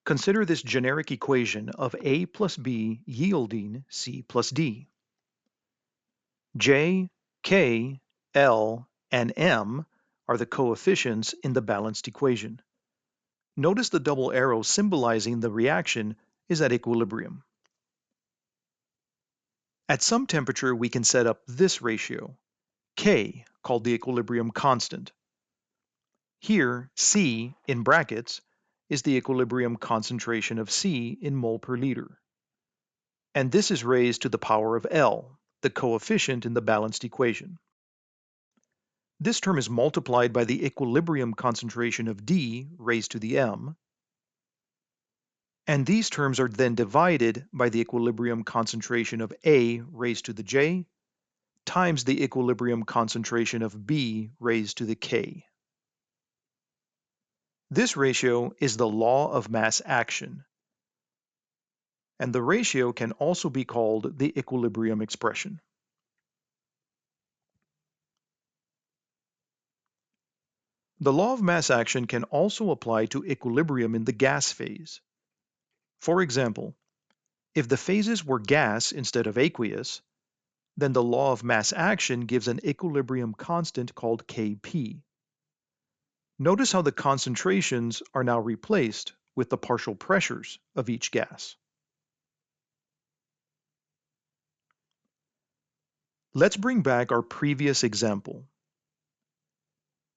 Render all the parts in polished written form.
Consider this generic equation of A plus B yielding C plus D. J, K, L, and M are the coefficients in the balanced equation. Notice the double arrow symbolizing the reaction is at equilibrium. At some temperature, we can set up this ratio, K, called the equilibrium constant. Here, C, in brackets, is the equilibrium concentration of C in mole per liter. And this is raised to the power of L, the coefficient in the balanced equation. This term is multiplied by the equilibrium concentration of D raised to the M, and these terms are then divided by the equilibrium concentration of A raised to the J times the equilibrium concentration of B raised to the K. This ratio is the law of mass action, and the ratio can also be called the equilibrium expression. The law of mass action can also apply to equilibrium in the gas phase. For example, if the phases were gas instead of aqueous, then the law of mass action gives an equilibrium constant called Kp. Notice how the concentrations are now replaced with the partial pressures of each gas. Let's bring back our previous example.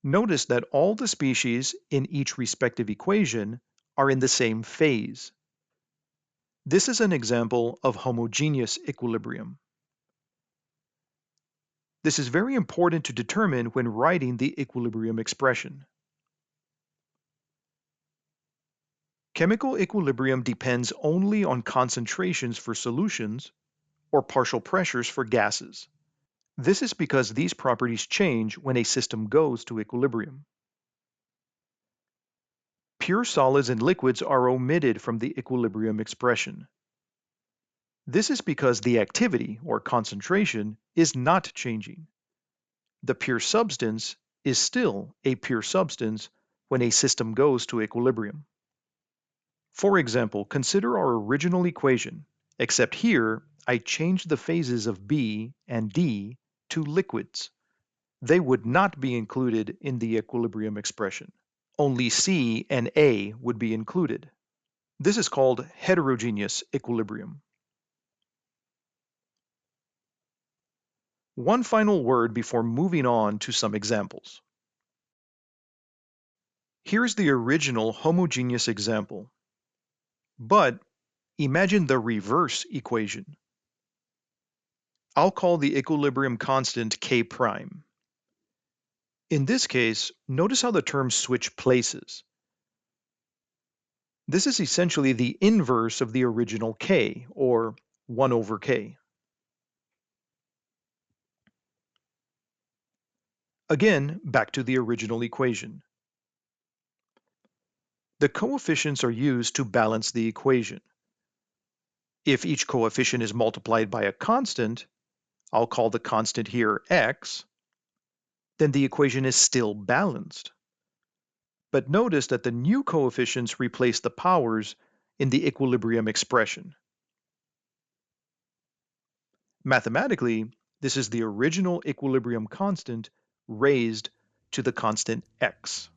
Notice that all the species in each respective equation are in the same phase. This is an example of homogeneous equilibrium. This is very important to determine when writing the equilibrium expression. Chemical equilibrium depends only on concentrations for solutions or partial pressures for gases. This is because these properties change when a system goes to equilibrium. Pure solids and liquids are omitted from the equilibrium expression. This is because the activity, or concentration, is not changing. The pure substance is still a pure substance when a system goes to equilibrium. For example, consider our original equation, except here I changed the phases of B and D to liquids. They would not be included in the equilibrium expression. Only C and A would be included. This is called heterogeneous equilibrium. One final word before moving on to some examples. Here's the original homogeneous example. But imagine the reverse equation. I'll call the equilibrium constant K prime. In this case, notice how the terms switch places. This is essentially the inverse of the original K, or 1 over K. Again, back to the original equation. The coefficients are used to balance the equation. If each coefficient is multiplied by a constant, I'll call the constant here x, then the equation is still balanced. But notice that the new coefficients replace the powers in the equilibrium expression. Mathematically, this is the original equilibrium constant raised to the constant x.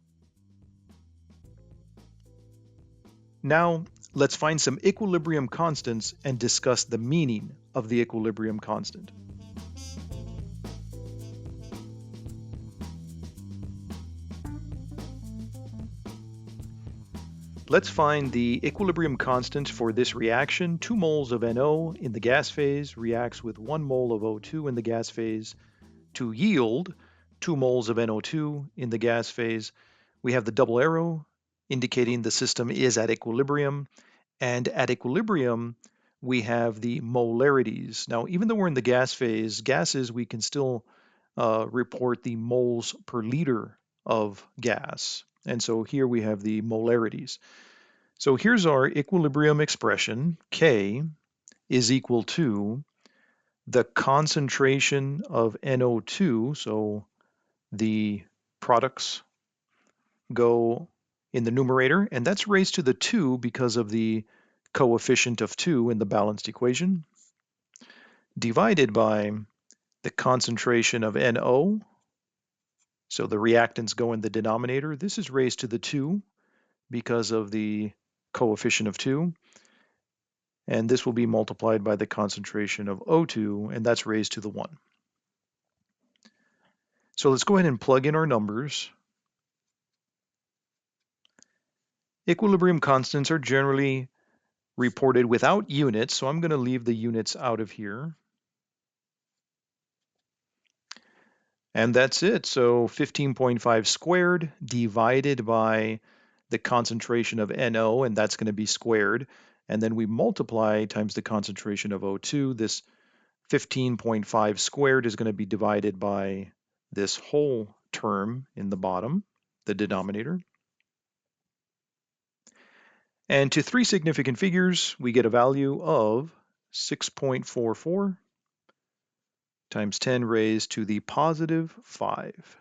Now, let's find some equilibrium constants and discuss the meaning of the equilibrium constant. Let's find the equilibrium constant for this reaction. 2 moles of NO in the gas phase reacts with 1 mole of O2 in the gas phase to yield 2 moles of NO2 in the gas phase. We have the double arrow indicating the system is at equilibrium, and at equilibrium we have the molarities. Now, even though we're in the gas phase, gases, we can still report the moles per liter of gas. And so here we have the molarities. So here's our equilibrium expression. K is equal to the concentration of NO2, so the products go in the numerator, and that's raised to the 2 because of the coefficient of 2 in the balanced equation, divided by the concentration of NO. So the reactants go in the denominator. This is raised to the 2 because of the coefficient of 2. And this will be multiplied by the concentration of O2, and that's raised to the 1. So let's go ahead and plug in our numbers. Equilibrium constants are generally reported without units, so I'm going to leave the units out of here. And that's it. So 15.5 squared divided by the concentration of NO, and that's going to be squared. And then we multiply times the concentration of O2. This 15.5 squared is going to be divided by this whole term in the bottom, the denominator. And to 3 significant figures, we get a value of 6.44 times 10 raised to the positive 5.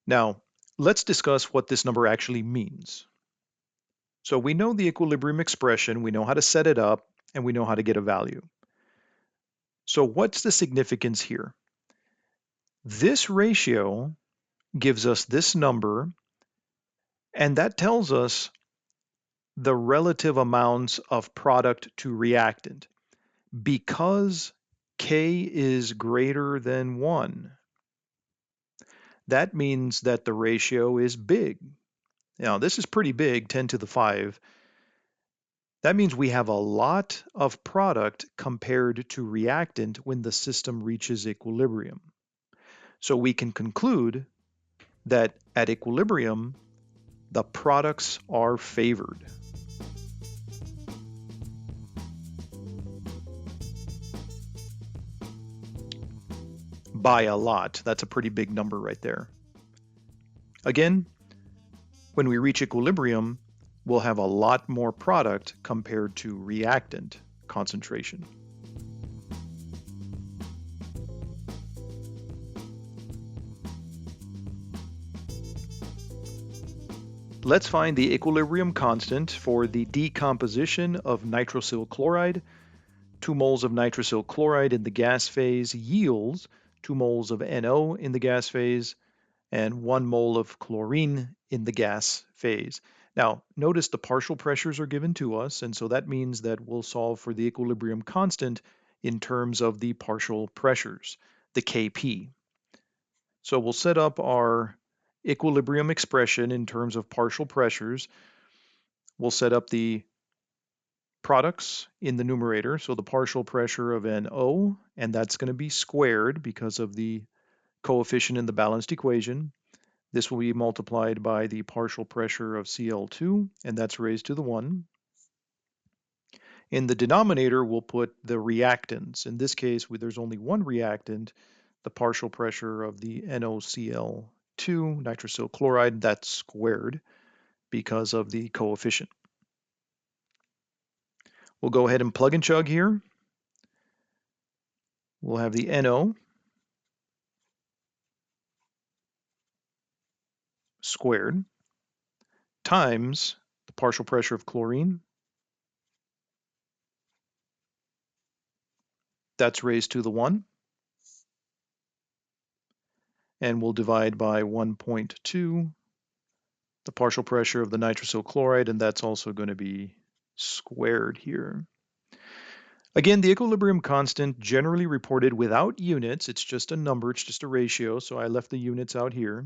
Now, let's discuss what this number actually means. So we know the equilibrium expression, we know how to set it up, and we know how to get a value. So what's the significance here? This ratio gives us this number, and that tells us the relative amounts of product to reactant. Because K is greater than 1, that means that the ratio is big. Now, this is pretty big, 10 to the 5. That means we have a lot of product compared to reactant when the system reaches equilibrium. So we can conclude that at equilibrium, the products are favored. By a lot. That's a pretty big number right there. Again, when we reach equilibrium, we'll have a lot more product compared to reactant concentration. Let's find the equilibrium constant for the decomposition of nitrosyl chloride. 2 moles of nitrosyl chloride in the gas phase yields 2 moles of NO in the gas phase and 1 mole of chlorine in the gas phase. Now, notice the partial pressures are given to us, and so that means that we'll solve for the equilibrium constant in terms of the partial pressures, the Kp. So we'll set up our equilibrium expression in terms of partial pressures. We'll set up the products in the numerator, so the partial pressure of NO, and that's going to be squared because of the coefficient in the balanced equation. This will be multiplied by the partial pressure of Cl2, and that's raised to the 1. In the denominator, we'll put the reactants. In this case, there's only one reactant, the partial pressure of the NoCl2, nitrosyl chloride, that's squared because of the coefficient. We'll go ahead and plug and chug here. We'll have the NO squared times the partial pressure of chlorine. That's raised to the 1. And we'll divide by 1.2 the partial pressure of the nitrosyl chloride, and that's also going to be squared here. Again, the equilibrium constant generally reported without units. It's just a number, it's just a ratio, so I left the units out here.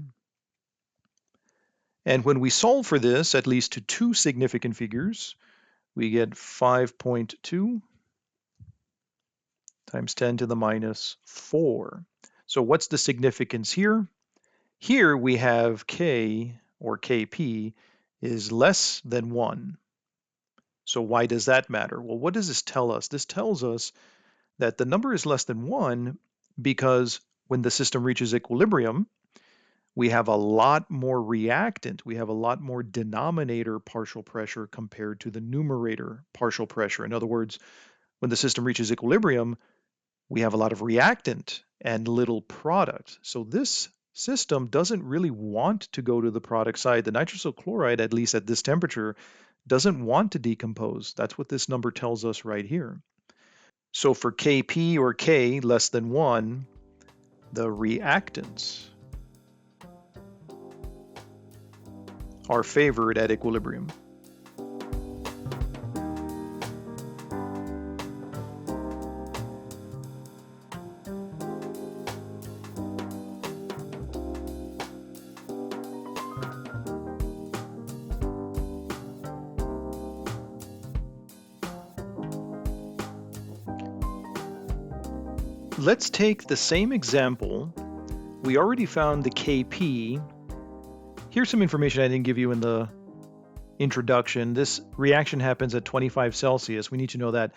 And when we solve for this, at least to 2 significant figures, we get 5.2 times 10 to the minus 4. So what's the significance here? Here we have K, or Kp, is less than 1. So why does that matter? Well, what does this tell us? This tells us that the number is less than 1 because when the system reaches equilibrium, we have a lot more reactant. We have a lot more denominator partial pressure compared to the numerator partial pressure. In other words, when the system reaches equilibrium, we have a lot of reactant and little product. So this system doesn't really want to go to the product side. The nitrile chloride, at least at this temperature, doesn't want to decompose. That's what this number tells us right here. So for Kp or K less than 1, the reactants are favored at equilibrium. Let's take the same example. We already found the Kp. Here's some information I didn't give you in the introduction. This reaction happens at 25 Celsius. We need to know that.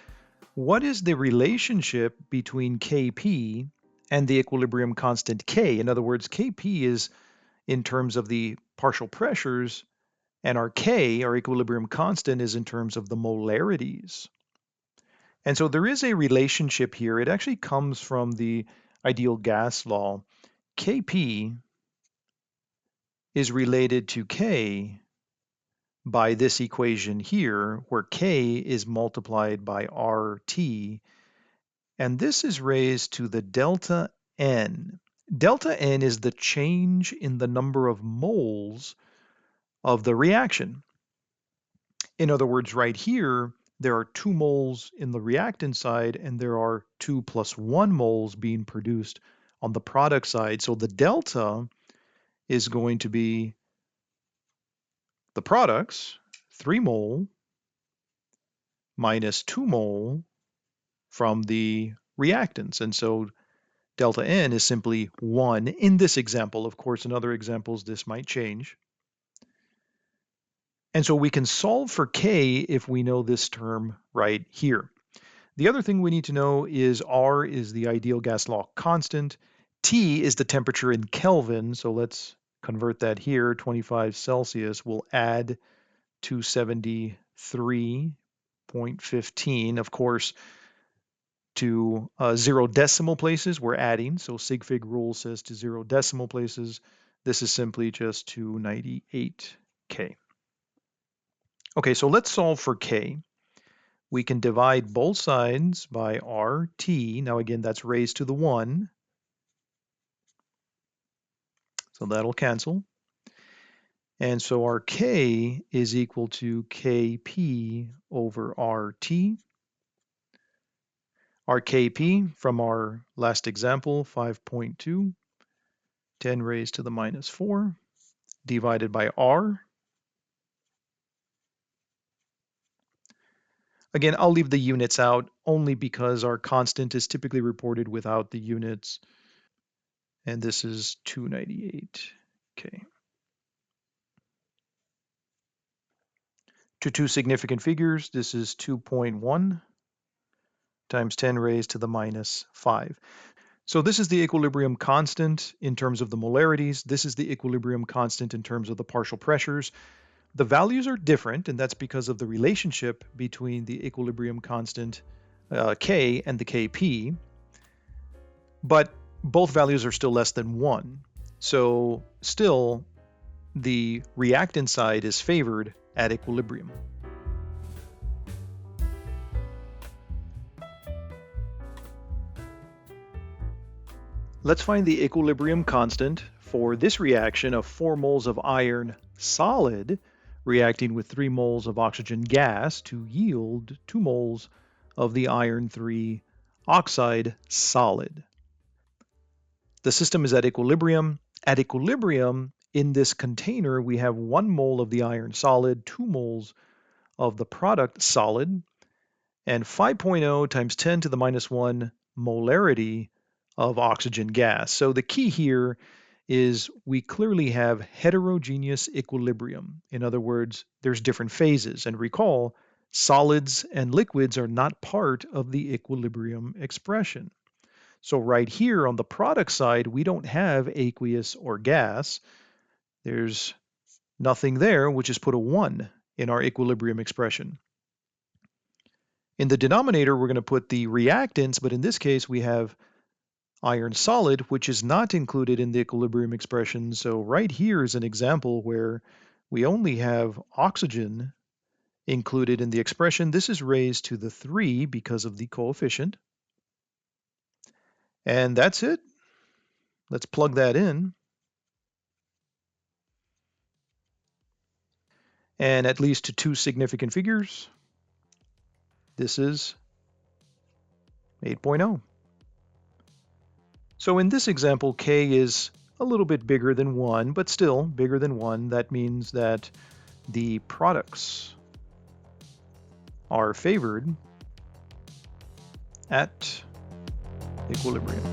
What is the relationship between Kp and the equilibrium constant K? In other words, Kp is in terms of the partial pressures, and our K, our equilibrium constant, is in terms of the molarities. And so there is a relationship here. It actually comes from the ideal gas law. Kp is related to K by this equation here, where K is multiplied by RT, and this is raised to the delta N. Delta N is the change in the number of moles of the reaction. In other words, right here, there are 2 moles in the reactant side, and there are 2 plus 1 moles being produced on the product side. So the delta is going to be the products, 3 mole minus 2 mole from the reactants. And so delta N is simply 1 in this example. Of course, in other examples, this might change. And so we can solve for K if we know this term right here. The other thing we need to know is R is the ideal gas law constant. T is the temperature in Kelvin. So let's convert that here. 25 Celsius will add 273.15. Of course, to 0 decimal places, we're adding. So sig fig rule says to 0 decimal places. This is simply just 298K. Okay, so let's solve for K. We can divide both sides by RT. Now again, that's raised to the 1. So that'll cancel. And so our K is equal to Kp over RT. Our Kp from our last example, 5.2, 10 raised to the minus 4, divided by R. Again, I'll leave the units out only because our constant is typically reported without the units. And this is 298K. To 2 significant figures, this is 2.1 times 10 raised to the minus 5. So this is the equilibrium constant in terms of the molarities. This is the equilibrium constant in terms of the partial pressures. The values are different, and that's because of the relationship between the equilibrium constant K and the Kp, but both values are still less than 1. So still, the reactant side is favored at equilibrium. Let's find the equilibrium constant for this reaction of 4 moles of iron solid reacting with 3 moles of oxygen gas to yield 2 moles of the iron 3 oxide solid. The system is at equilibrium. At equilibrium, in this container, we have 1 mole of the iron solid, 2 moles of the product solid, and 5.0 times 10 to the minus 1 molarity of oxygen gas. So the key here is we clearly have heterogeneous equilibrium. In other words, there's different phases. And recall, solids and liquids are not part of the equilibrium expression. So right here on the product side, we don't have aqueous or gas. There's nothing there, which is put a 1 in our equilibrium expression. In the denominator, we're going to put the reactants, but in this case, we have iron solid, which is not included in the equilibrium expression. So right here is an example where we only have oxygen included in the expression. This is raised to the 3 because of the coefficient. And that's it. Let's plug that in. And at least 2 significant figures. This is 8.0. So in this example, K is a little bit bigger than 1, but still bigger than 1. That means that the products are favored at equilibrium.